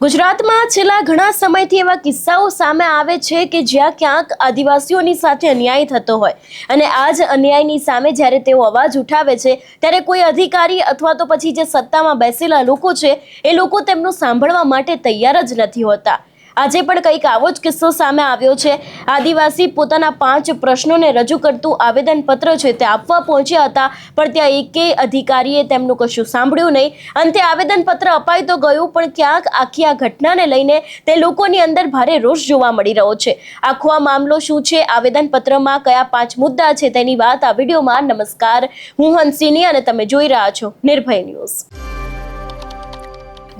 ગુજરાતમાં છેલ્લા ઘણા સમયથી એવા કિસ્સાઓ સામે આવે છે કે જ્યાં ક્યાંક આદિવાસીઓની સાથે અન્યાય થતો હોય અને આ જ અન્યાયની સામે જ્યારે તેઓ અવાજ ઉઠાવે છે ત્યારે કોઈ અધિકારી અથવા તો પછી જે સત્તામાં બેસેલા લોકો છે એ લોકો તેમનું સાંભળવા માટે તૈયાર જ નથી હોતા। આજે પણ કંઈક આવો જ કિસ્સો સામે આવ્યો છે। આદિવાસી પોતાના 5 પ્રશ્નોને રજૂ કરતું આવેદનપત્ર છે તે આપવા પહોંચ્યા હતા, પણ ત્યાં એકેય અધિકારીએ તેમનું કશું સાંભળ્યું નહીં। અંતે આવેદનપત્ર અપાઈ તો ગયું, પણ ક્યાંક આખી આ ઘટનાને લઈને તે લોકોની અંદર ભારે રોષ જોવા મળી રહ્યો છે। આખો આ મામલો શું છે, આવેદનપત્રમાં કયા 5 મુદ્દા છે, તેની વાત આ વિડીયોમાં। નમસ્કાર, હું હંસિની અને તમે જોઈ રહ્યા છો નિર્ભય ન્યૂઝ।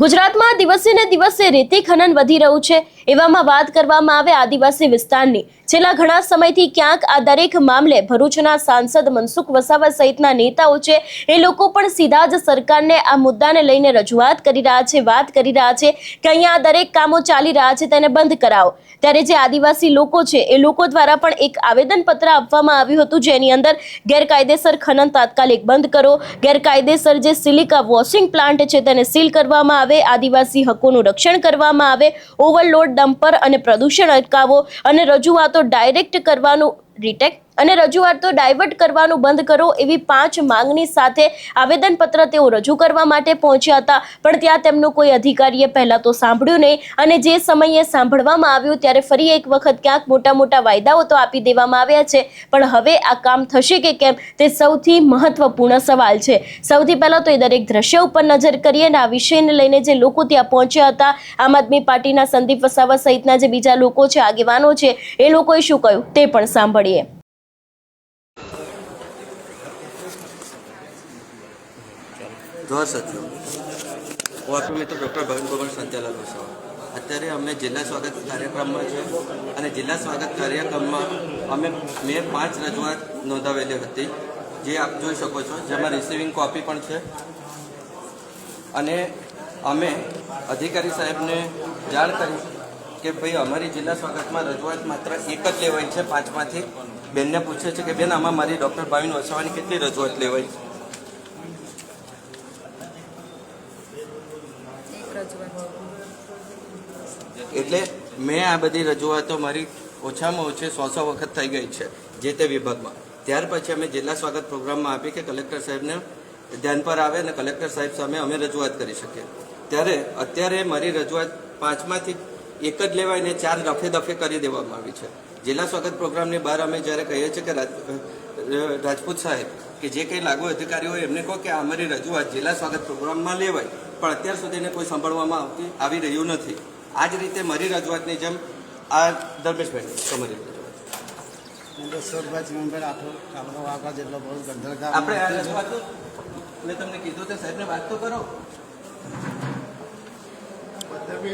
ગુજરાતમાં દિવસે ને દિવસે રેતી ખનન વધી રહ્યું છે। એવામાં વાત કરવામાં આવે આદિવાસી વિસ્તારની, છેલ્લા ઘણા સમયથી ક્યાંક આ દરેક મામલે ભરૂચના સાંસદ મનસુખ વસાવા સહિતના નેતાઓ છે એ લોકો પણ સીધા જ સરકારને આ મુદ્દાને લઈને રજૂઆત કરી રહ્યા છે, વાત કરી રહ્યા છે કે અહીંયા આ દરેક કામો ચાલી રહ્યા છે તેને બંધ કરાવો। ત્યારે જે આદિવાસી લોકો છે એ લોકો દ્વારા પણ એક આવેદનપત્ર આપવામાં આવ્યું હતું, જેની અંદર ગેરકાયદેસર ખનન તાત્કાલિક બંધ કરો, ગેરકાયદેસર જે સિલિકા વોશિંગ પ્લાન્ટ છે તેને સીલ કરવામાં આવે, આદિવાસી હકોનું રક્ષણ કરવામાં આવે, ઓવરલોડ ડમ્પર અને પ્રદૂષણ અટકાવો અને રજૂઆતો ડાયરેક્ટ કરવાનું રિટેક અને રજૂઆતો ડાયવર્ટ કરવાનું બંધ કરો, એવી 5 માંગણી સાથે આવેદનપત્ર તેઓ રજૂ કરવા માટે પહોંચ્યા હતા। પણ ત્યાં તેમનું કોઈ અધિકારીએ પહેલા તો સાંભળ્યું નહીં અને જે સમયે સાંભળવામાં આવ્યું ત્યારે ફરી એક વખત ક્યાંક મોટા વાયદાઓ તો આપી દેવામાં આવ્યા છે, પણ હવે આ કામ થશે કે કેમ તે સૌથી મહત્વપૂર્ણ સવાલ છે। સૌથી પહેલા તો એ દરેક દ્રશ્ય ઉપર નજર કરીએ અને આ વિષયને લઈને જે લોકો ત્યાં પહોંચ્યા હતા, આમ આદમી પાર્ટીના સંદીપ વસાવા સહિતના જે બીજા લોકો છે, આગેવાનો છે, એ લોકોએ શું કહ્યું તે પણ સાંભળીએ। જોર સચિવ ઓઆરપી મિત્ર ડૉક્ટર ભાવિન કુમાર સંચાલક વસાવા। અત્યારે અમે જિલ્લા સ્વાગત કાર્યક્રમમાં છે અને જિલ્લા સ્વાગત કાર્યક્રમમાં અમે મેં 5 રજૂઆત નોંધાવેલી હતી, જે આપ જોઈ શકો છો, જેમાં રિસીવિંગ કોપી પણ છે। અને અમે અધિકારી સાહેબને જાણ કરી કે ભાઈ અમારી જિલ્લા સ્વાગતમાં રજૂઆત માત્ર એક જ લેવાઈ છે 5માંથી। બેનને પૂછે છે કે બેન આમાં મારી ડૉક્ટર ભાવિન વસાવાની કેટલી રજૂઆત લેવાઈ? એટલે મેં આ બધી રજૂઆતો મારી ઓછામાં ઓછી 100 વખત થઈ ગઈ છે જે તે વિભાગમાં। ત્યાર પછી અમે જિલ્લા સ્વાગત પ્રોગ્રામમાં આપી કે કલેક્ટર સાહેબને ધ્યાન પર આવે અને કલેક્ટર સાહેબ સામે અમે રજૂઆત કરી શકીએ। ત્યારે અત્યારે મારી રજૂઆત 5માંથી એક જ લેવાઈને 4 રફે દફે કરી દેવામાં આવી છે। જિલ્લા સ્વાગત પ્રોગ્રામની બહાર અમે જ્યારે કહીએ છીએ કે રાજપૂત સાહેબ કે જે કંઈ લાગુ અધિકારી હોય એમને કહો કે અમારી રજૂઆત જિલ્લા સ્વાગત પ્રોગ્રામમાં લેવાય, પણ અત્યાર સુધીને કોઈ સાંભળવામાં આવી રહ્યું નથી। આ જ રીતે મારી રજૂઆતની જેમ આ ધર્મેશભાઈ તમારી આપણે આ રજૂઆત મેં તમને કીધું તો સાહેબને વાત તો કરો।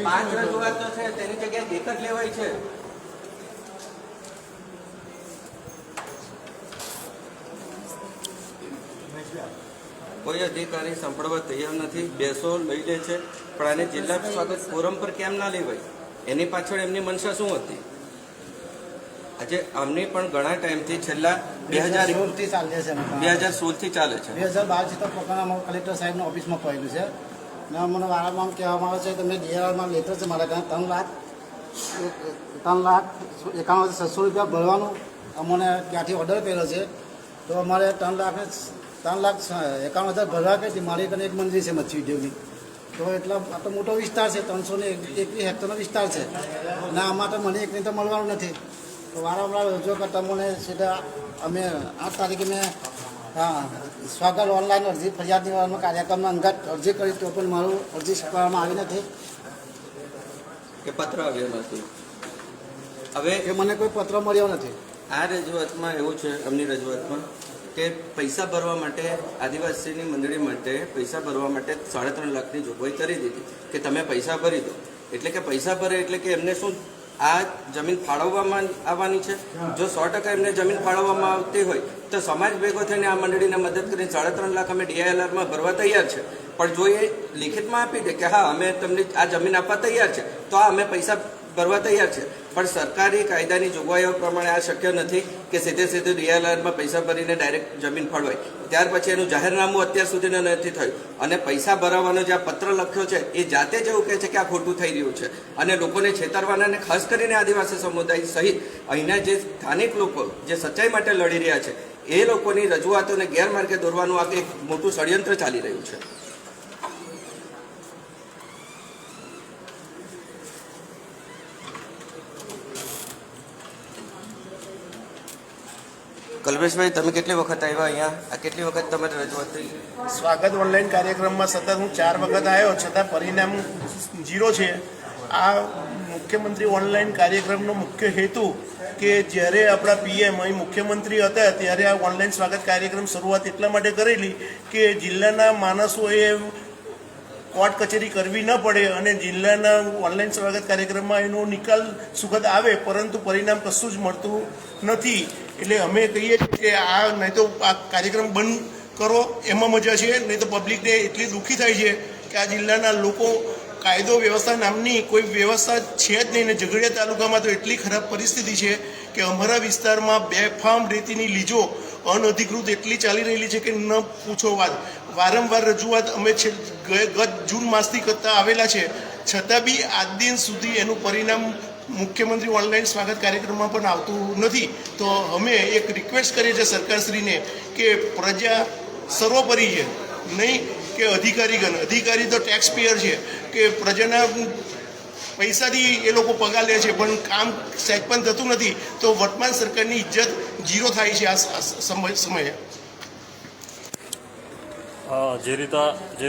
5 રજૂઆતો છે તેની જગ્યાએ એક જ લેવાય છે। કોઈ અધિકારી સાંભળવા તૈયાર નથી, બેસો લઈ લે છે, પણ આને જિલ્લા સ્વાગત ફોરમ પર કેમ ના લેવાય? એની પાછળ એમની મનસા શું હતી? આજે આમની પણ ઘણા ટાઈમથી છેલ્લા 2016થી ચાલે છે। 2012થી તો પોતાના કલેક્ટર સાહેબની ઓફિસમાં પડેલું છે ને મને વારંવાર કહેવામાં આવે છે કે તમે ડીઆરમાં લેટર છે મારા ત્યાં 3,91,600 ભરવાનું અમને ત્યાંથી ઓર્ડર કર્યો છે, તો અમારે 3,51,000 ભરવા કે મારી કને એક મંદિર છે મચ્છી ઉદ્યોગની, તો એટલા આટલો મોટો વિસ્તાર છે, 321 હેક્ટરનો વિસ્તાર છે ને આમાં તો મને એકને તો મળવાનું નથી। તો વારંવાર રજૂ કરતા મને સીધા અમે 8 તારીખે મેં સ્વાગત ઓનલાઈન અરજી ફરિયાદ નિવારણ કાર્યક્રમમાં અંગત અરજી કરી, તો પણ મારું અરજી સ્વીકારવામાં આવી નથી કે પત્ર આવ્યો નથી। હવે કે મને કોઈ પત્ર મળ્યો નથી। આ રજૂઆતમાં એવું છે, એમની રજૂઆતમાં કે પૈસા ભરવા માટે આદિવાસીની મંડળી માટે પૈસા ભરવા માટે 3.5 લાખની જોગવાઈ કરી દીધી કે તમે પૈસા ભરી દો। એટલે કે પૈસા ભરે એટલે કે એમને શું આ જમીન ફાળવવામાં આવવાની છે? જો 100% એમને જમીન ફાળવવામાં આવતી હોય તો સમાજ ભેગો થઈને આ મંડળીને મદદ કરીને 3.5 લાખ અમે ડીઆઈએલઆરમાં ભરવા તૈયાર છે, પણ જો એ લિખિતમાં આપી દે કે હા અમે તમને આ જમીન આપવા તૈયાર છે, તો આ અમે પૈસા ભરવા તૈયાર છે, પણ સરકારી કાયદાની જોગવાઈઓ પ્રમાણે આ શક્ય નથી કે સીધે DLRમાં પૈસા ભરીને ડાયરેક્ટ જમીન ફાળવાય. ત્યાર પછી એનું જાહેરનામું અત્યાર સુધી નથી થયું, અને પૈસા ભરાવાનો જે આ પત્ર લખ્યો છે એ જાતે જ એવું કહે છે કે આ ખોટું થઈ રહ્યું છે, અને લોકોને છેતરવાના, અને ખાસ કરીને આદિવાસી સમુદાય સહિત અહીંના જે સ્થાનિક લોકો જે સચ્ચાઈ માટે લડી રહ્યા છે એ લોકોની રજૂઆતોને ગેરમાર્ગે દોરવાનું આ એક મોટું ષડયંત્ર ચાલી રહ્યું છે. કલ્પેશભાઈ, તમે કેટલી વખત આવ્યા અહીંયા? આ કેટલી વખત તમારી રજૂઆત થઈ? સ્વાગત ઓનલાઈન કાર્યક્રમમાં સતત હું 4 વખત આવ્યો, છતાં પરિણામ 0 છે. આ મુખ્યમંત્રી ઓનલાઈન કાર્યક્રમનો મુખ્ય હેતુ કે જ્યારે આપણા PM અહીં મુખ્યમંત્રી હતા ત્યારે આ ઓનલાઈન સ્વાગત કાર્યક્રમ શરૂઆત એટલા માટે કરેલી કે જિલ્લાના માણસોએ કોર્ટ કચેરી કરવી ન પડે અને જિલ્લાના ઓનલાઈન સ્વાગત કાર્યક્રમમાં એનો નિકાલ સુખદ આવે, પરંતુ પરિણામ કશું જ મળતું નથી. એટલે અમે કહીએ છીએ કે આ નહીં તો આ કાર્યક્રમ બંધ કરો એમાં મજા છે, નહીં તો પબ્લિકને એટલી દુઃખી થાય છે કે આ જિલ્લાના લોકો કાયદો વ્યવસ્થા નામની કોઈ વ્યવસ્થા છે જ નહીં. ને ઝઘડિયા તાલુકામાં તો એટલી ખરાબ પરિસ્થિતિ છે કે અમારા વિસ્તારમાં બેફામ રેતીની લીજો અનઅધિકૃત એટલી ચાલી રહેલી છે કે ન પૂછો વાત. વારંવાર રજૂઆત અમે ગત જૂન માસથી કરતા આવેલા છે, છતાં બી આજ દિન સુધી એનું પરિણામ મુખ્યમંત્રી ઓનલાઈન સ્વાગત કાર્યક્રમમાં પણ આવતું નથી. તો અમે એક રિક્વેસ્ટ કરીએ છીએ સરકારશ્રીને કે પ્રજા સર્વોપરી છે, નહીં કે અધિકારી તો ટેક્સ પેયર છે, કે પ્રજાના પૈસાથી એ લોકો પગાર લે છે, પણ કામ સહેજ પણ થતું નથી. તો વર્તમાન સરકારની ઇજ્જત 0 થાય છે આ સમયે. જે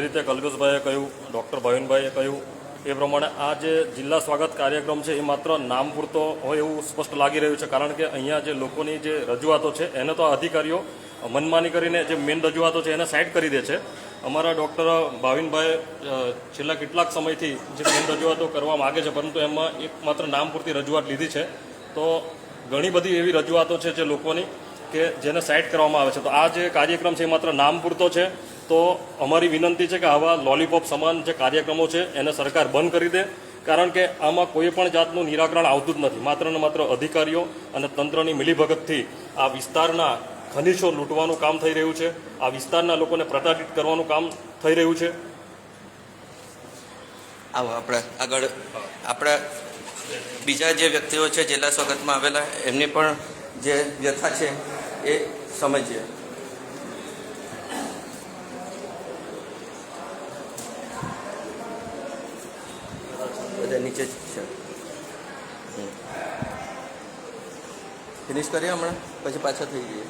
રીતે કલ્પેશભાઈએ કહ્યું, ડૉક્ટર ભાવિનભાઈએ કહ્યું એ પ્રમાણે આ જે જિલ્લા સ્વાગત કાર્યક્રમ છે એ માત્ર નામ પૂરતો હોય એવું સ્પષ્ટ લાગી રહ્યું છે, કારણ કે અહીંયા જે લોકોની જે રજૂઆતો છે એને તો અધિકારીઓ મનમાની કરીને જે મેઇન રજૂઆતો છે એને સાઇડ કરી દે છે. અમારા ડૉક્ટર ભાવિનભાઈ છેલ્લા કેટલાક સમયથી જે મેઇન રજૂઆતો કરવા માગે છે, પરંતુ એમાં એક માત્ર નામ પૂરતી રજૂઆત લીધી છે. તો ઘણી બધી એવી રજૂઆતો છે જે લોકોની કે જેને સાઇડ કરવામાં આવે છે. તો આ જે કાર્યક્રમ છે એ માત્ર નામ પૂરતો છે. તો અમારી વિનંતી છે કે આવા લોલીપોપ સમાન જે કાર્યક્રમો છે એને સરકાર બંધ કરી દે, કારણ કે આમાં કોઈ પણ જાતનું નિરાકરણ આવતું જ નથી. માત્ર ને માત્ર અધિકારીઓ અને તંત્રની મિલીભગતથી આ વિસ્તારના ખનીજો લૂંટવાનું કામ થઈ રહ્યું છે, આ વિસ્તારના લોકોને પ્રતાડિત કરવાનું કામ થઈ રહ્યું છે. આવો આપણે આગળ આપણે બીજા જે વ્યક્તિઓ છે જિલ્લા સ્વાગતમાં આવેલા એમની પણ જે વ્યથા છે એ સમજીએ. બધા નીચે છે, ફિનિશ કરીએ હમણાં, પછી પાછા થઈ જઈએ.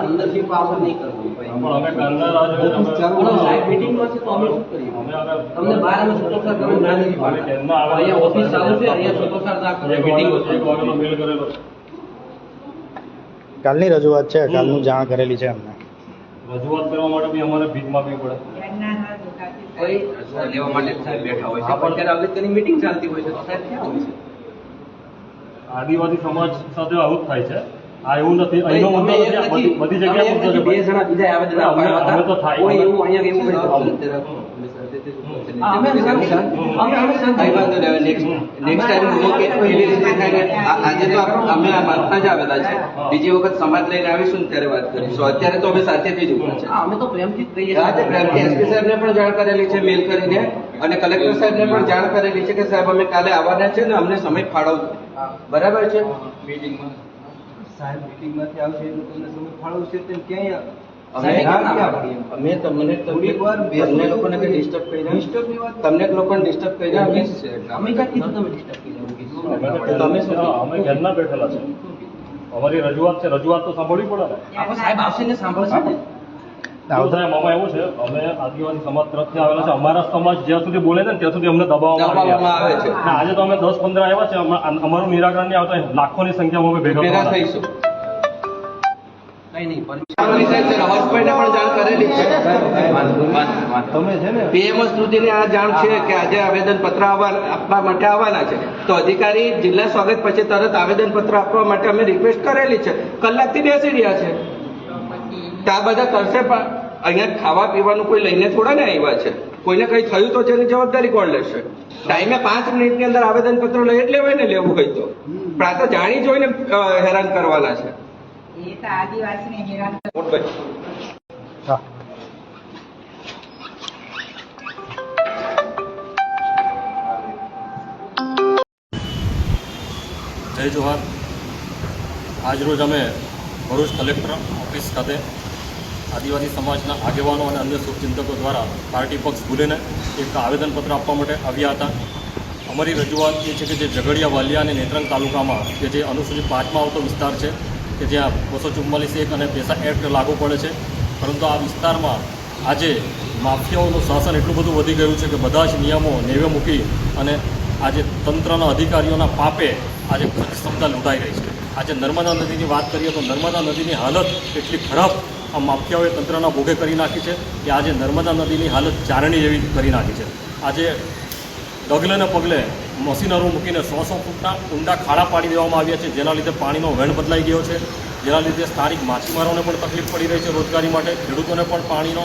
અંદરથી પાવર નહીં કરવું. તમને બહાર અમે સુપરસ્ટાર કરવું ના નથી પાડતા. અહીંયા ઓફિસ ચાલુ છે, અહીંયા સુપરસ્ટાર ના કરો, મીટિંગ કાલની રજૂઆત છે, કાલનું જાણ કરેલી છે અમને. રજૂઆત કરવા માટે બી અમારે ભીખ માગવી પડે. કોઈ લેવા માટે સાહેબ બેઠા હોય છે, પણ ત્યારે અગત્યની મીટિંગ ચાલતી હોય છે તો સાહેબ ક્યાં હોય છે? આદિવાસી સમાજ સાથે આવું જ થાય છે. આ એવું નથી, અહીંનો મુદ્દો નથી, બધી જગ્યાએ મુદ્દો છે. 2 જણા બીજા આવેદન આપવા હતા. અમે તો થાય કોઈ એવું અહીંયા એવું કંઈ આજે તો અમે આ વાતના જ આવેલા છે. બીજી વખત સમાજ લઈને આવીશું ત્યારે વાત કરીશું. અત્યારે તો અમે સાથેથી જ ઉભા છે. અમે તો પ્રેમથી જ કહીએ. આજે પ્રેમથી SP સાહેબને પણ જાણ કરેલી છે મેલ કરીને, અને કલેક્ટર સાહેબને પણ જાણ કરેલી છે કે સાહેબ અમે કાલે આવવાના છે ને અમને સમય ફાળવજો. બરાબર છે? મીટિંગમાં સાહેબ મીટિંગમાંથી આવશે એટલે તમને સમય ફાળવશે તેમ ક્યાંય અમે તમને લોકોને કઈ ડિસ્ટર્બ કર્યા? તમને લોકોને ડિસ્ટર્બ કર્યા? અમે ક્યાં કીધું તમે ડિસ્ટર્બ કર્યા? તમે અમે ઘરના બેઠેલા છે. અમારી રજૂઆત છે, રજૂઆત તો સાંભળવી પડે ને. સાહેબ આવશે ને સાંભળશે ને. સાહેબ આમાં એવું છે, અમે આદિવાસી સમાજ તરફથી આવેલા છે. અમારા સમાજ જ્યાં સુધી બોલે છે ને ત્યાં સુધી અમને દબાવવામાં આવે છે. આજે તો અમે 10-15 આવ્યા છે, અમારું નિરાકરણ નહીં આવતા, લાખોની સંખ્યામાં અમે ભેગા થઈશું. હર્ષભાઈને પણ જાણ કરેલી છે. પીએમઓ સુધીની આ જાણ છે કે આજે આવેદનપત્ર આપવા માટે આવવાના છે, તો અધિકારી જિલ્લા સ્વાગત પછી તરત આવેદનપત્ર આપવા માટે અમે રિક્વેસ્ટ કરેલી છે. કલાકથી બેસી રહ્યા છે. તો આ બધા કરશે, પણ અહીંયા ખાવા પીવાનું કોઈ લઈને થોડા ને આવ્યા છે. કોઈને કઈ થયું તો તેની જવાબદારી કોણ લેશે? ટાઈમે 5 મિનિટની અંદર આવેદનપત્ર લઈ જ લેવાય ને, લેવું હોય તો. પણ આ તો જાણી જોઈને હેરાન કરવાના છે. એ તો આદિવાસીને હેરાન હા જય જોહાર. આજરોજ અમે ભરૂચ કલેક્ટર ઓફિસ ખાતે આદિવાસી સમાજના આગેવાનો અને અન્ય શુભચિંતકો દ્વારા પાર્ટી પક્ષ ભૂલીને એક આવેદનપત્ર આપવા માટે આવ્યા હતા. અમારી રજૂઆત એ છે કે જે ઝઘડિયા, વાલિયા અને નેત્રંગ તાલુકામાં કે જે અનુસૂચિત 5માં આવતો વિસ્તાર છે કે જ્યાં 244(1) અને પેસા એક્ટ લાગુ પડે છે, પરંતુ આ વિસ્તારમાં આજે માફિયાઓનું શાસન એટલું બધું વધી ગયું છે કે બધા જ નિયમો નેવે મૂકી અને આજે તંત્રના અધિકારીઓના પાપે આજે ક્ષમતા લૂંટાઈ રહી છે. આજે નર્મદા નદીની વાત કરીએ તો નર્મદા નદીની હાલત એટલી ખરાબ આ માફિયાઓએ તંત્રના ભોગે કરી નાખી છે કે આજે નર્મદા નદીની હાલત ચારણી જેવી કરી નાખી છે. આજે ડગલે ને પગલે મશીનરો મૂકીને 100 ફૂટના ઊંડા ખાડા પાડી દેવામાં આવ્યા છે, જેના લીધે પાણીનો વહેણ બદલાઈ ગયો છે, જેના લીધે સ્થાનિક માછીમારોને પણ તકલીફ પડી રહી છે રોજગારી માટે, ખેડૂતોને પણ પાણીનો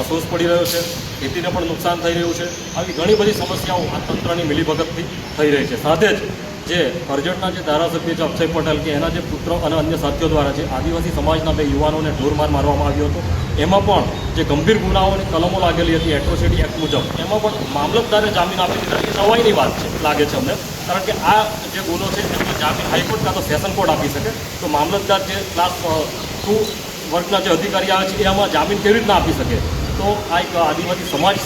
સોર્સ પડી રહ્યો છે, ખેતીને પણ નુકસાન થઈ રહ્યું છે. આવી ઘણી બધી સમસ્યાઓ આ તંત્રની મિલીભગતથી થઈ રહી છે. સાથે જ જે કરજણના જે ધારાસભ્ય છે અક્ષય પટેલ કે એના જે પુત્ર અને અન્ય સાથીઓ દ્વારા જે આદિવાસી સમાજના 2 યુવાનોને ઢોરમાર મારવામાં આવ્યો હતો, એમાં પણ જે ગંભીર ગુનાઓની કલમો લાગેલી હતી એટ્રોસિટી એક્ટ મુજબ, એમાં પણ મામલતદારે જામીન આપી દીધા. એ નવાઈની વાત છે લાગે છે અમને, કારણ કે આ જે ગુનો છે એનો જામીન હાઈકોર્ટ કાં તો સેશન કોર્ટ આપી શકે, તો મામલતદાર જે ક્લાસ 2 વર્ગના જે અધિકારી આવે છે એ આમાં જામીન કેવી રીતના આપી શકે? તો આ એક આદિવાસી સમાજ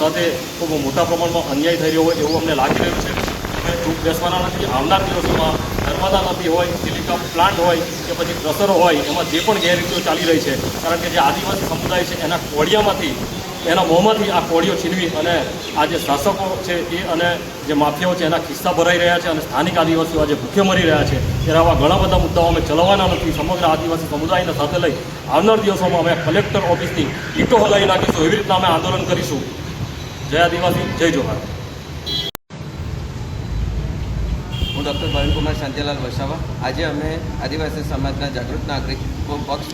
સાથે ખૂબ મોટા પ્રમાણમાં અન્યાય થઈ રહ્યો હોય એવું અમને લાગી રહ્યું છે. ચૂપ બેસવાના નથી. આવનાર દિવસોમાં નર્મદા નદી હોય, સિલિકા પ્લાન્ટ હોય કે પછી ક્રશરો હોય, એમાં જે પણ ગેરરીતિઓ ચાલી રહી છે, કારણ કે જે આદિવાસી સમુદાય છે એના કોડિયામાંથી, એના મોંમાંથી આ કોડિયો છીનવી અને આ જે શાસકો છે એ અને જે માફિયાઓ છે એના ખિસ્સા ભરાઈ રહ્યા છે અને સ્થાનિક આદિવાસીઓ આજે ભૂખે મરી રહ્યા છે. ત્યારે આવા ઘણા બધા મુદ્દાઓ અમે ચલાવવાના નથી. સમગ્ર આદિવાસી સમુદાયને સાથે લઈ આવનાર દિવસોમાં અમે કલેક્ટર ઓફિસની ઈંટો હલાવી નાખીશું. એવી રીતના અમે આંદોલન કરીશું. જય આદિવાસી, જય જોહાર. હું ડૉક્ટર ભવનકુમાર શાંતિલાલ વસાવા. આજે અમે આદિવાસી સમાજના જાગૃત નાગરિકો પક્ષ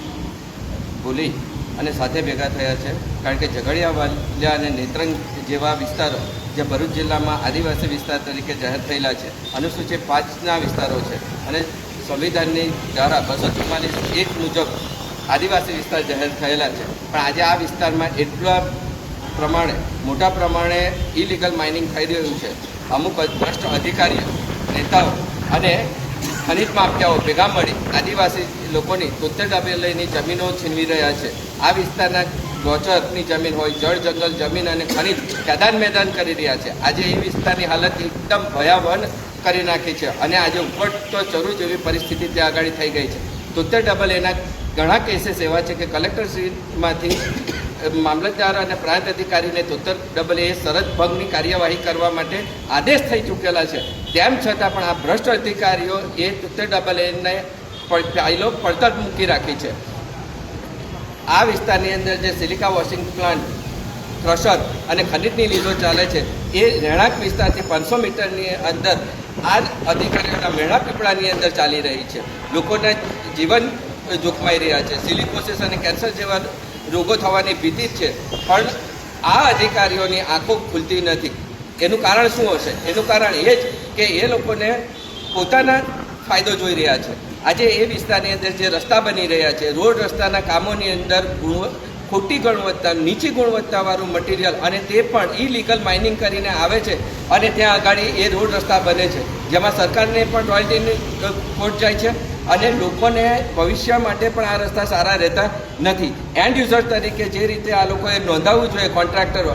ભૂલી અને સાથે ભેગા થયા છે, કારણ કે ઝઘડિયા, વાલિયા અને નેત્રંગ જેવા વિસ્તારો જે ભરૂચ જિલ્લામાં આદિવાસી વિસ્તાર તરીકે જાહેર થયેલા છે, અનુસૂચિત 5ના વિસ્તારો છે અને સંવિધાનની ધારા 244(1) મુજબ આદિવાસી વિસ્તાર જાહેર થયેલા છે. પણ આજે આ વિસ્તારમાં એટલા પ્રમાણે મોટા પ્રમાણે ઇલીગલ માઇનિંગ થઈ રહ્યું છે. અમુક ભ્રષ્ટ અધિકારીઓ, નેતાઓ અને ખનિજ માફિયાઓ ભેગા મળી આદિવાસી લોકોની 73 ડબેલીની જમીનો છીનવી રહ્યા છે. આ વિસ્તારના ગોચરની જમીન હોય, જળ જંગલ જમીન અને ખનિજ ખેદાન મેદાન કરી રહ્યા છે. આજે એ વિસ્તારની હાલત એકદમ ભયાવહ કરી નાખી છે અને આજે ઉપડતો ચરુ જેવી પરિસ્થિતિ ત્યાં આગળ થઈ ગઈ છે. 73 ડબેલીના ઘણા કેસીસ એવા છે કે કલેક્ટરશ્રીમાંથી મામલતદાર અને પ્રાંત અધિકારીને 73 ડબલ શરત ભંગની કાર્યવાહી કરવા માટે આદેશ થઈ ચૂકેલા છે. તેમ છતાં પણ આ ભ્રષ્ટ અધિકારીઓ એ 73 ડબલ એને ફાઇલો પડતર મૂકી રાખી છે. આ વિસ્તારની અંદર જે સિલિકા વોશિંગ પ્લાન્ટ, ક્રશર અને ખનિજની લીધો ચાલે છે, એ રહેણાંક વિસ્તારથી 500 મીટરની અંદર આ અધિકારીઓના મેળા પીપળાની અંદર ચાલી રહી છે. લોકોના જીવન જોખમાઈ રહ્યા છે. સિલિકોસિસ અને કેન્સર જેવા રોગો થવાની ભીતિ છે. પણ આ અધિકારીઓની આંખો ખુલતી નથી. એનું કારણ શું હશે? એનું કારણ એ જ કે એ લોકોને પોતાના ફાયદો જોઈ રહ્યા છે. આજે એ વિસ્તારની અંદર જે રસ્તા બની રહ્યા છે, રોડ રસ્તાના કામોની અંદર ખોટી ગુણવત્તા, નીચી ગુણવત્તાવાળું મટીરિયલ અને તે પણ ઇલીગલ માઇનિંગ કરીને આવે છે અને ત્યાં આગળ એ રોડ રસ્તા બને છે, જેમાં સરકારને પણ રોયલ્ટીની ખોટ જાય છે અને લોકોને ભવિષ્ય માટે પણ આ રસ્તા સારા રહેતા નથી. એન્ડ યુઝર તરીકે જે રીતે આ લોકોએ નોંધાવવું જોઈએ, કોન્ટ્રાક્ટરો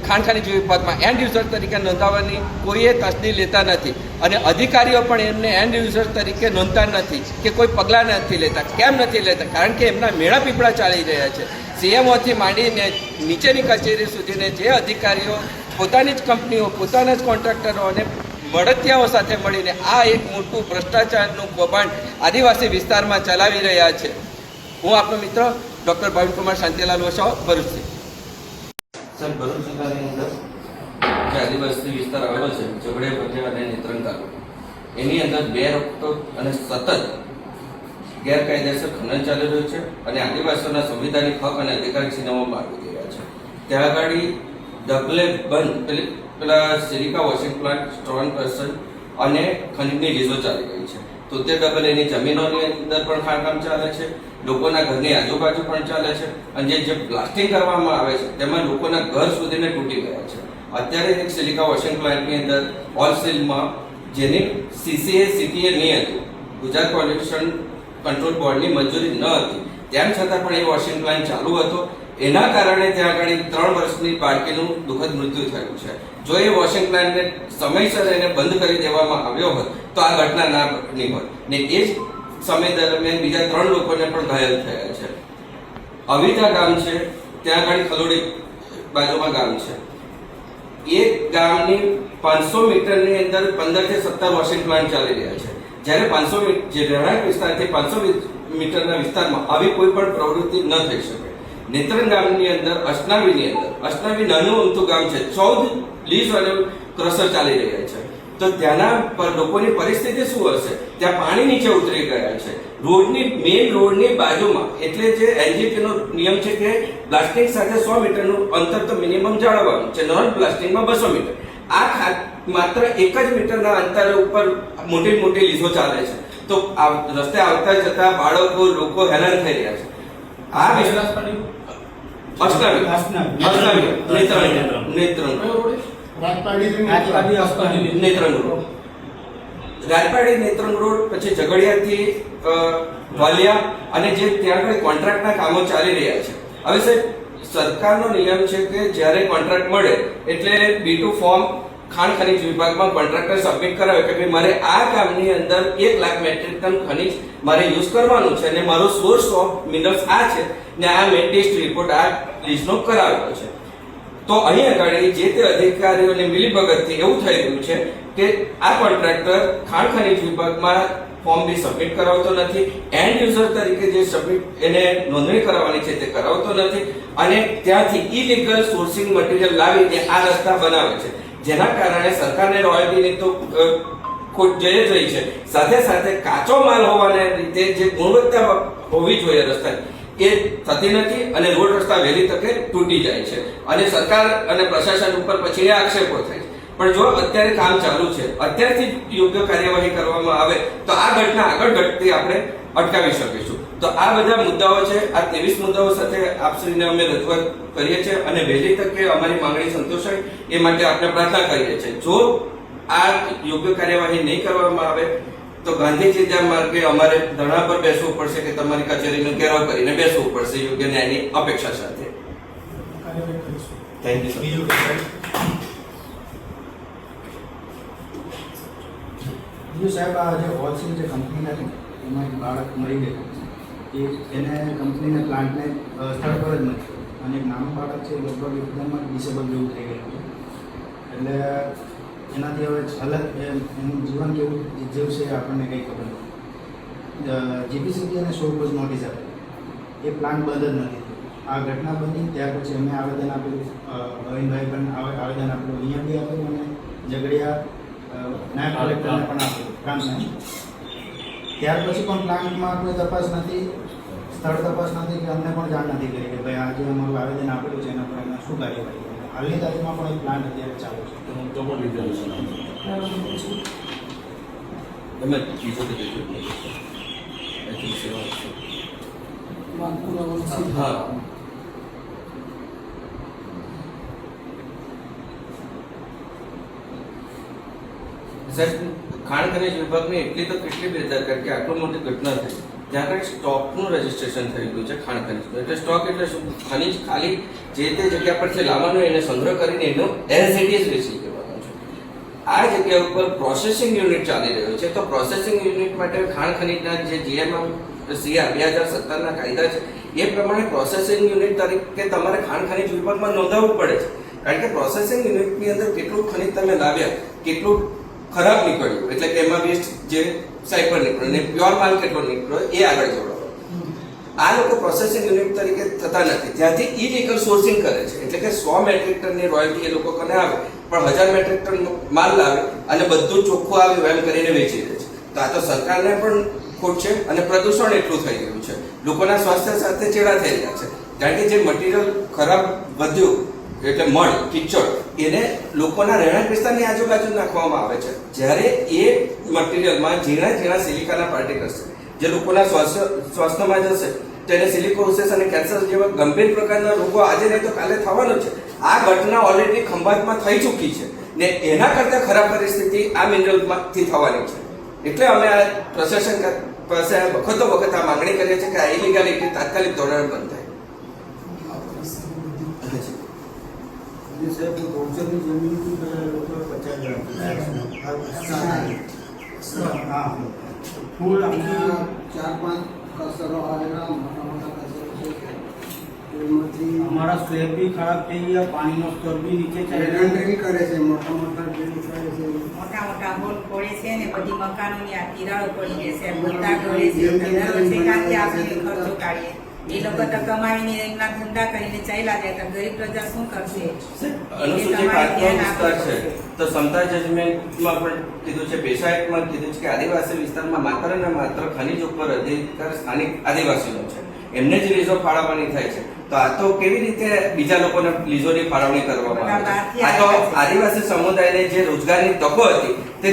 ખાણખાની વિભાગમાં એન્ડ યુઝર તરીકે નોંધાવવાની કોઈએ તસદી લેતા નથી અને અધિકારીઓ પણ એમને એન્ડ યુઝર તરીકે નોંધતા નથી કે કોઈ પગલાં નથી લેતા. કેમ નથી લેતા? કારણ કે એમના મેળા પીપળા ચાલી રહ્યા છે. સીએમઓથી માંડીને નીચેની કચેરી સુધીને જે અધિકારીઓ પોતાની જ કંપનીઓ, પોતાના જ કોન્ટ્રાક્ટરો અને બળતિયાઓ સાથે મળીને આ એક મોટું ભ્રષ્ટાચારનું કૌભાંડ આદિવાસી વિસ્તારમાં ચલાવી રહ્યા છે. હું આપનો મિત્ર ડૉક્ટર ભાવિનકુમાર શાંતિલાલ વસાવા, ભરૂચથી. સર, ભરૂચ જિલ્લાની અંદર જે આદિવાસી વિસ્તાર આવેલો છે, ઝઘડિયા ભજિયા અને નેત્રંગ તાલુકો, એની અંદર 2 રસ્તો અને સતત ગેરકાયદેસર ખનન ચાલી રહ્યું છે અને આદિવાસીઓના સંવિધાનિક હક અને અધિકાર છીનવવામાં આવી રહ્યા છે. ત્યાં આગળ ડબલે બંધ પેલા silica washing plant, stone person અને ખનીજની લીઝો ચાલી રહી છે. તો તે ડબલ એની જમીનોની અંદર પણ ખાણકામ ચાલે છે, લોકોના ઘરની આજુબાજુ પણ ચાલે છે અને જે બ્લાસ્ટિંગ કરવામાં આવે છે તેમાં લોકોના ઘર સુધીને તૂટી ગયા છે. અત્યારે એક સિલિકા વોશિંગ પ્લાન્ટની અંદર હોલસેલમાં જેની CCA નહીં હતું, ગુજરાત પોલ્યુશન કંટ્રોલ બોર્ડની મંજૂરી ન હતી, તેમ છતાં પણ એ વોશિંગ પ્લાન્ટ ચાલુ હતો. એના કારણે ત્યાં આગળ 3 વર્ષની બાળકીનું દુઃખદ મૃત્યુ થયું છે. જો એ વોશિંગ પ્લાન્ટને સમયસર એને બંધ કરી દેવામાં આવ્યો હોત તો આ ઘટના ના બની હોત ને એ જ સમય દરમિયાન બીજા 3 લોકોને પણ ઘાયલ થયા છે. અવિતા ગામ છે, ત્યાં આગળ ખલોડી બાજુમાં ગામ છે. એ ગામની 500 મીટરની અંદર 15 થી 17 વોશિંગ પ્લાન્ટ ચાલી રહ્યા છે. જ્યારે 500 જે રહેણાંક વિસ્તારથી 500 મીટરના વિસ્તારમાં આવી કોઈ પણ પ્રવૃત્તિ ન થઈ શકે. નેત્રંગ ગામની અંદર અસનાવી નાનું અમથું ગામ છે, 14 લીઝ અને ક્રશર ચાલી રહ્યા છે. તો ત્યાંના લોકોની પરિસ્થિતિ શું હશે? ત્યાં પાણી નીચે ઉતરી ગયા છે. મેઇન રોડની બાજુમાં, એટલે જે NGT નો નિયમ છે કે બ્લાસ્ટિંગ સાથે 100 મીટરનું અંતર તો મિનિમમ જાળવવાનું છે, નોન બ્લાસ્ટિંગમાં 200 મીટર. આ માત્ર 1 જ મીટરના અંતરે ઉપર મોટી મોટી લીઝો ચાલે છે. તો રસ્તે આવતા જતા બાળકો, લોકો હેરાન થઈ રહ્યા છે. આ રાજપાડી નેત્રંગ રોડ, પછી ઝઘડિયાથી વાલિયા અને જે ત્યાં આગળ કોન્ટ્રાક્ટના કામો ચાલી રહ્યા છે. હવે સાહેબ, સરકારનો નિયમ છે કે જ્યારે કોન્ટ્રાક્ટ મળે એટલે B2 ફોર્મ ખાણ ખનીજ વિભાગમાં કોન્ટ્રાક્ટર સબમિટ કરાવે કે ભાઈ મારે આ કામની અંદર 1 લાખ મેટ્રિક ટન ખનીજ મારે યુઝ કરવાનું છે અને મારો સોર્સ ઓફ મિનરલ્સ આ છે ને આ મેં ટેસ્ટ રિપોર્ટ આ લીઝનો કરાવ્યો છે. તો અહીં આગળ જે તે અધિકારીઓની મિલીભગતથી એવું થઈ રહ્યું છે કે આ કોન્ટ્રાક્ટર ખાણ ખનીજ વિભાગમાં ફોર્મ બી સબમિટ કરાવતો નથી, એન્ડ યુઝર તરીકે જે સબમિટ એને નોંધણી કરાવવાની છે તે કરાવતો નથી અને ત્યાંથી ઇલીગલ સોર્સિંગ મટીરિયલ લાવીને આ રસ્તા બનાવે છે. જેના કારણે સરકારને રોયલ્ટીની તો ખોટ જઈ જ રહી છે, સાથે સાથે કાચો માલ હોવાને લીધે જે ગુણવત્તા હોવી જોઈએ રસ્તાની એ થતી નથી અને રોડ રસ્તા વહેલી તકે તૂટી જાય છે અને સરકાર અને પ્રશાસન ઉપર પછી આક્ષેપો થાય છે. પણ જો અત્યારે કામ ચાલુ છે, અત્યારથી યોગ્ય કાર્યવાહી કરવામાં આવે તો આ ઘટના આગળ ઘટતી આપણે અટકાવી શકીશું. તો આ બધા મુદ્દાઓ છે. આ 23 મુદ્દાઓ સાથે આપશ્રીને અમે રજૂઆત કરીએ છીએ અને વહેલી તકે અમારી માંગણી સંતોષાય એ માટે આપણે પ્રાર્થના કરીએ છીએ. જો આ યોગ્ય કાર્યવાહી નહીં કરવામાં આવે તો ગાંધી ચિંતા માર્ગે અમારે ધરણા પર બેસવું પડશે કે તમારી કચેરીનો ઘેરાવ કરીને બેસવું પડશે યોગ્ય ન્યાયની અપેક્ષા સાથે. Thank you sir. બીજું સાહેબ, આ જે હોલસેલ જે કંપની હતી એમાં એક બાળક મરી ગયું, એને કંપનીને પ્લાન્ટને સ્થળ પર જ નથી અને એક નાનું બાળક છે, લગભગ એકદમ ડિસેબલ જેવું થઈ ગયું છે. એટલે એનાથી હવે અલગ એનું જીવન કેવું જીવશે આપણને કંઈ ખબર નથી. GPCB અને 16 કોઝ નોટિસ આપી, એ પ્લાન્ટ બંધ જ નથી. આ ઘટના બની ત્યાર પછી અમે આવેદન આપ્યું, ભવિનભાઈ પણ આવેદન આપ્યું, અહીંયા બી આપ્યું અને ઝઘડિયા નાયબ કલેક્ટરને પણ આપ્યું, પ્રાંતને. ત્યાર પછી પણ પ્લાન્ટમાં કોઈ તપાસ નથી, સ્થળ તપાસ નથી કે અમને પણ જાણ નથી કરી કે ભાઈ આજે અમારું આવેદન આપેલું છે એના પર એમને શું કાર્યવાહી. હાલની તારીખમાં પણ એક પ્લાન્ટ અત્યારે ચાલુ છે. ખાણ ખનીજ વિભાગની એટલી તો કેટલી બેદરકારી કે આટલી મોટી ઘટના થઈ ત્યાં આગળ સ્ટોકનું રજીસ્ટ્રેશન થઈ ગયું છે ખાણ ખનીજનું. એટલે સ્ટોક એટલે શું? ખનીજ ખાલી જે તે જગ્યા પરથી લાવવાનું, એને સંગ્રહ કરીને એનો એઝ ઇટ ઇઝ વેચી દેવાનો છે. આ જગ્યા ઉપર પ્રોસેસિંગ યુનિટ ચાલી રહ્યો છે. તો પ્રોસેસિંગ યુનિટ માટે ખાણ ખનીજના જે GMM CR 2017ના કાયદા છે એ પ્રમાણે પ્રોસેસિંગ યુનિટ તરીકે તમારે ખાણ ખનીજ વિભાગમાં નોંધાવવું પડે છે. કારણ કે પ્રોસેસિંગ યુનિટની અંદર કેટલું ખનીજ તમે લાવ્યા, કેટલું ખરાબ નીકળ્યું, એટલે કે એમાં વેસ્ટ જે સાયપર નીકળ્યો અને પ્યોર માલ કેટલો નીકળ્યો એ આગળ જોડો. આ લોકો પ્રોસેસિંગ યુનિટ તરીકે થતા નથી, ત્યાંથી ઇલીગલ સોર્સિંગ કરે છે. એટલે કે 100 મેટ્રિક ટનની રોયલ્ટી એ લોકો કને આવે, પણ 1000 મેટ્રિક ટન માલ લાવે અને બધું ચોખ્ખું આવ્યું એમ કરીને વેચી દે છે. તો આ તો સરકારને પણ ખોટ છે અને પ્રદૂષણ એટલું થઈ ગયું છે, લોકોના સ્વાસ્થ્ય સાથે ચેડા થઈ રહ્યા છે. કારણ કે જે મટીરિયલ ખરાબ વધ્યું એટલે મળ કિચડ એને લોકોના રહેણાંક વિસ્તારની આજુબાજુ નાખવામાં આવે છે, જ્યારે એ મટીરિયલમાં ઝીણા ઝીણા સિલિકાના પાર્ટિકલ્સ છે, જે લોકોના સ્વાસ્થ્યમાં જશે તો એને સિલિકોસિસ અને કેન્સર જેવા ગંભીર પ્રકારના રોગો આજે નહીં તો કાલે થવાનો છે. આ ઘટના ઓલરેડી ખંભાતમાં થઈ ચૂકી છે ને એના કરતાં ખરાબ પરિસ્થિતિ આ મિનરલમાંથી થવાની છે. એટલે અમે આ પ્રશાસન પાસે વખતો વખત આ માંગણી કરીએ છીએ કે આ ઇલીગાલિટી તાત્કાલિક ધોરણે બંધ થાય. ફૂલ 4-5 કચરો આવેલા મોટા કચરો છે, એમાંથી અમારા સ્લેબ બી ખરાબ થઈ ગયા, પાણીનો સ્તર બી નીચે ડ્રેનેજ કરે છે, મોટા ડ્રેનેજ કરે છે. મોટા મોટા હોલ પડે છે ને બધી મકાનોની આ તિરાડો પડી જશે, બધા ઘરે છે. દર વર્ષે ક્યાંથી આપણે ખર્ચો કાઢીએ? એ લોકો તો કમાવીને એમના ધંધા કરીને ચાલ્યા જાય, તો ગરીબ પ્રજા શું કરશે? અનુસૂચિત આઠનો વિસ્તાર છે તો સમતા જજમેન્ટમાં પણ કીધું છે, પેશા એક્ટમાં કીધું છે કે આદિવાસી વિસ્તારમાં માત્ર ને માત્ર ખનિજ ઉપર અધિકાર સ્થાનિક આદિવાસીનો છે, એમને જ લીઝો ફાળવવાની થાય છે. તો આ તો કેવી રીતે બીજા લોકોને લીઝોની ફાળવણી કરવામાં આવે છે? આ તો આદિવાસી સમુદાયને જે રોજગારની તકો હતી તે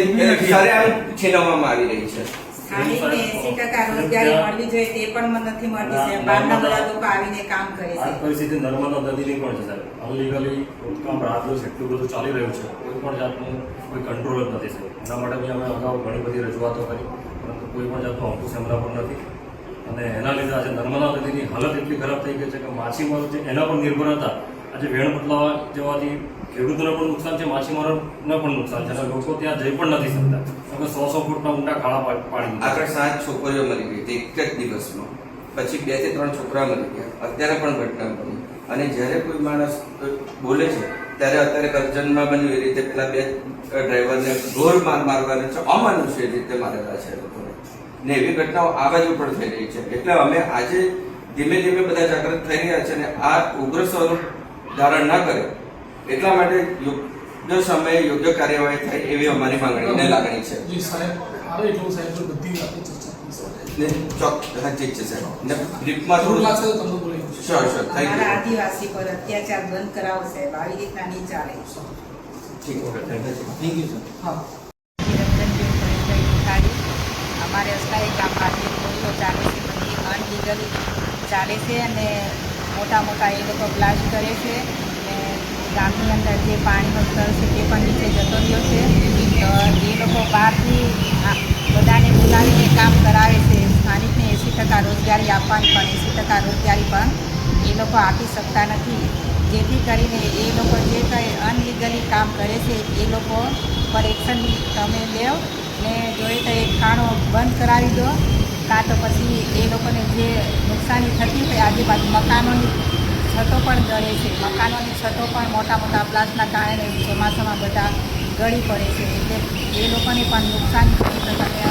સરેઆમ છીનવવામાં આવી રહી છે. સ્થાનિકને 80% રોજગારી મળવી જોઈએ તે પણ નથી મળતી છે. બહારના બધા લોકો આવીને કામ કરે છે. આ પરિસ્થિતિ નર્મદા નદીની પણ છે સાહેબ. અનલીગલી ખોદકામ રાત દિવસ એટલું બધું ચાલી રહ્યું છે, કોઈ પણ જાતનું કોઈ કંટ્રોલ જ નથી સાહેબ. એના માટે બી અમે અગાઉ ઘણી બધી રજૂઆતો કરી, પરંતુ કોઈ પણ જાતનું અંકુશ એમના પર નથી. અને એના લીધે આજે નર્મદા નદીની હાલત એટલી ખરાબ થઈ ગઈ છે કે માછીમારો જે એના પર નિર્ભર હતા, આજે વેણ બદલાવા જવાથી ખેડૂતોને પણ નુકસાન છે, માછીમારોને પણ નુકસાન છે, અને લોકો ત્યાં જઈ પણ નથી શકતા. તમે 100 ફૂટના ઊંડા ખાડા પાડી દીધા. આગળ 7 છોકરીઓ મરી ગઈ હતી એક જ દિવસમાં, પછી 2 થી 3 છોકરા મરી ગયા. અત્યારે પણ ઘટના બની. અને જ્યારે કોઈ માણસ બોલે છે ત્યારે અત્યારે કરજણમાં બન્યું એ રીતે પેલા 2 ડ્રાઈવરને ઢોર મારવાના છે, અમાનુષી રીતે મારેલા છે લોકોને, ને એવી ઘટનાઓ આ બાજુ પણ થઈ રહી છે. એટલે અમે આજે ધીમે ધીમે બધા જાગૃત થઈ રહ્યા છે અને આ ઉગ્ર સ્વરૂપ ધારણ ના કરે એટલા માટે યોગ્ય સમયે યોગ્ય કાર્યવાહી થાય એવી અમારી માંગણી અને લાગણી છે. જી સાહેબ, આવે એટલું સાહેબ તો બધી વાતો ચર્ચા કરી ને હા ઠીક છે સાહેબ, ને બ્રીફમાં થોડું લાગશે તો તમને બોલી શ્યોર શ્યોર થેન્ક અમારા યુ. આદિવાસી પર અત્યાચાર બંધ કરાવો સાહેબ, આવી રીતના નહીં ચાલે. ઠીક છે, thank you. Thank you sir. હા અમારે અસ્થાયી ગામમાં જે કોઈઓ ચાલે છે બધી અનલીગલી ચાલે છે અને મોટા મોટા એ લોકો બ્લાસ્ટ કરે છે અને ગામની અંદર જે પાણીનો સ્તર છે તે પણ નીચે જતો રહ્યો છે. તો એ લોકો બહારથી બધાને બોલાવીને કામ કરાવે છે. સ્થાનિકને 80% રોજગારી આપવાની પણ 80% રોજગારી પણ એ લોકો આપી શકતા નથી, જેથી કરીને એ લોકો જે કંઈ અનલીગલી કામ કરે છે એ લોકો પર એક્શન તમે લેવ ને જોઈએ તો એ ખાણો બંધ કરાવી દો, કાં તો પછી એ લોકોને જે નુકસાની થતી હોય આજુબાજુ મકાનોની છતો પણ ગળે છે, મકાનોની છતો પણ મોટા મોટા બ્લાસ્ટના કારણે ચોમાસામાં બધા ગળી પડે છે. એટલે એ લોકોને પણ નુકસાન થાય તો તમે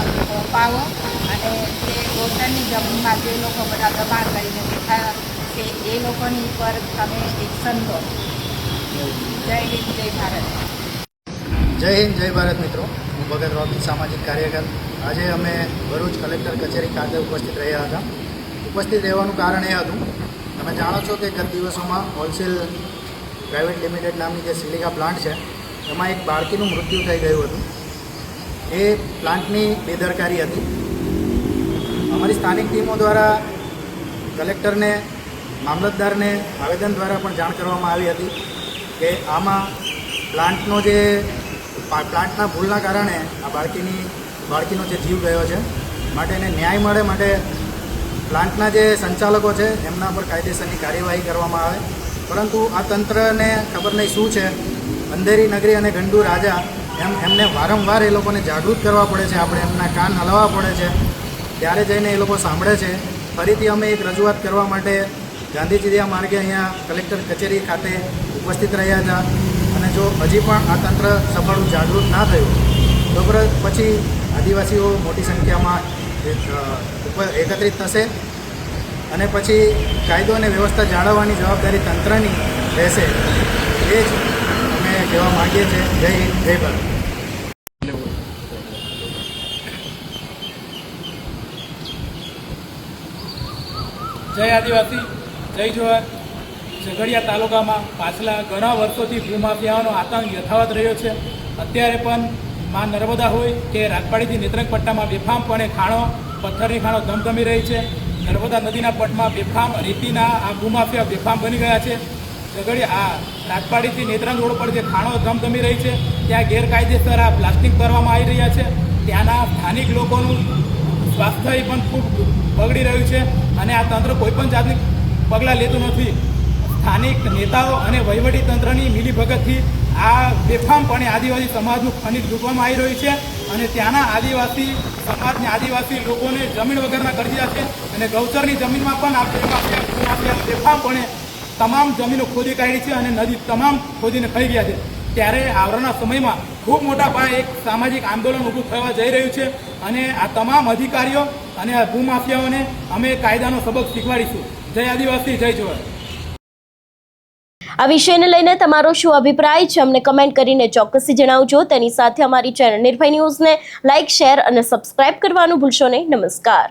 અપાવો અને જે ગોચરની જમીનમાં જે લોકો બધા દબાણ કરીને બેઠા છે એ લોકોની પર તમે એક્શન લો. જય હિન્દ, જય ભારત. જય હિન્દ, જય ભારત મિત્રો. હું ભગત રોબિન, સામાજિક કાર્યકર. આજે અમે ભરૂચ કલેક્ટર કચેરી ખાતે ઉપસ્થિત રહ્યા હતા. ઉપસ્થિત રહેવાનું કારણ એ હતું, તમે જાણો છો કે ગત દિવસોમાં હોલસેલ પ્રાઇવેટ લિમિટેડ નામની જે સિલિકા પ્લાન્ટ છે એમાં એક બાળકીનું મૃત્યુ થઈ ગયું હતું. એ પ્લાન્ટની બેદરકારી હતી. અમારી સ્થાનિક ટીમો દ્વારા કલેક્ટરને, મામલતદારને આવેદન દ્વારા પણ જાણ કરવામાં આવી હતી કે આમાં પ્લાન્ટના ભૂલના કારણે આ બાળકીનો જે જીવ ગયો છે, માટે એને ન્યાય મળે માટે પ્લાન્ટના જે સંચાલકો છે એમના પર કાયદેસરની કાર્યવાહી કરવામાં આવે. પરંતુ આ તંત્રને ખબર નહીં શું છે, અંધેરી નગરી અને ગંડુ રાજા એમને વારંવાર એ લોકોને જાગૃત કરવા પડે છે, આપણે એમના કાન હલાવવા પડે છે, ત્યારે જઈને એ લોકો સાંભળે છે. ફરીથી અમે એક રજૂઆત કરવા માટે ગાંધીચીદિયા માર્ગે અહીંયા કલેક્ટર કચેરી ખાતે ઉપસ્થિત રહ્યા હતા. અને જો હજી પણ આ તંત્ર સફળ જાગૃત ના થયું તો પછી આદિવાસીઓ મોટી સંખ્યામાં એકત્રિત થશે અને પછી કાયદો અને વ્યવસ્થા જાળવવાની જવાબદારી તંત્રની રહેશે. એ જ અમે કહેવા માગીએ છીએ. જય હિન્દ, જય ભારત. જય આદિવાસી, જય જવાહર. ઝઘડિયા તાલુકામાં પાછલા ઘણા વર્ષોથી ભૂમાફિયાઓનો આતંક યથાવત રહ્યો છે. અત્યારે પણ માં નર્મદા હોય કે રાજપાડીથી નેત્રંગ પટ્ટામાં બેફામપણે ખાણો, પથ્થરની ખાણો ધમધમી રહી છે. નર્મદા નદીના પટમાં બેફામ રેતીના આ ભૂમાફિયા બેફામ બની ગયા છે. ઝઘડિયા આ રાજપાડીથી નેત્રંગ રોડ પર જે ખાણો ધમધમી રહી છે ત્યાં ગેરકાયદેસર આ પ્લાસ્ટિક કરવામાં આવી રહ્યા છે. ત્યાંના સ્થાનિક લોકોનું સ્વાસ્થ્ય પણ ખૂબ બગડી રહ્યું છે અને આ તંત્ર કોઈપણ જાતની પગલાં લેતું નથી. સ્થાનિક નેતાઓ અને વહીવટી તંત્રની મિલીભગતથી આ બેફામપણે આદિવાસી સમાજનું ખનીજ લૂંટવામાં આવી રહ્યું છે અને ત્યાંના આદિવાસી સમાજને આદિવાસી લોકોને જમીન વગરના કરી દીધા છે અને ગૌચરની જમીનમાં પણ આ બેફામપણે તમામ જમીનો ખોદી કાઢી છે અને નદી તમામ ખોદીને ખાઈ ગયા છે. ત્યારે આવનારા સમયમાં ખૂબ મોટા પાયે એક સામાજિક આંદોલન ઊભું થવા જઈ રહ્યું છે અને આ તમામ અધિકારીઓ અને આ ભૂમાફિયાઓને અમે કાયદાનો સબક શીખવાડીશું. જય આદિવાસી, જય જવાહર. આ વિષયને લઈને તમારો શું અભિપ્રાય છે અમને કમેન્ટ કરીને ચોક્કસથી જણાવજો. તેની સાથે અમારી ચેનલ નિર્ભય ન્યૂઝને લાઇક, શેર અને સબસ્ક્રાઇબ કરવાનું ભૂલશો નહીં. નમસ્કાર.